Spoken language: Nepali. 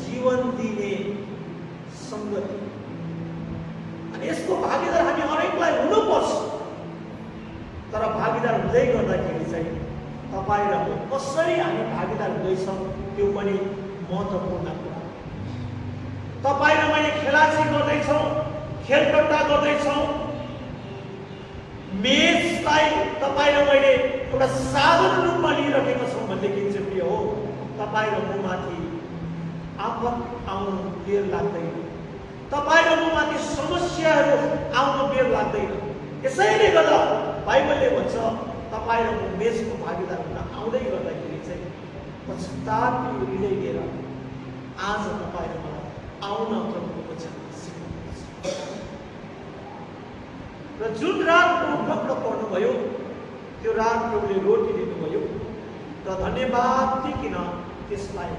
जीवन दिने संगति। अनि यसको भागीदार हामी हरेकलाई हुनुपर्छ। तर भागीदार हुँदै गर्दाखेरि चाहिँ तपाईँ र म कसरी हामी भागीदार हुँदैछौँ त्यो पनि महत्त्वपूर्ण कुरा। तपाईँ र मैले खेलाची गर्दैछौँ, खेलकट्टा गर्दैछौँ, मेचलाई तपाईँ र मैले एउटा साधन रूपमा लिइरहेका छौँ भनेदेखि चाहिँ के हो, तपाईँ र ममाथि आफत आउनु बेर लाग्दैन, तपाईँ र ममाथि समस्याहरू आउनु बेर लाग्दैन। यसैले गर्दा बाइबलले भन्छ तपाईँ र म मेचको भागीदार हुन आउँदै गर्दाखेरि चाहिँ पश्चातापी हृदय लिएर आज तपाईँ र मलाई आउन प्रभुको वचनमा सिकाउनुहुन्छ। र जुन रात प्रभु भक्त पर्नुभयो त्यो रात प्रभुले रोटी दिनुभयो र धन्यवाद दिइकन त्यसलाई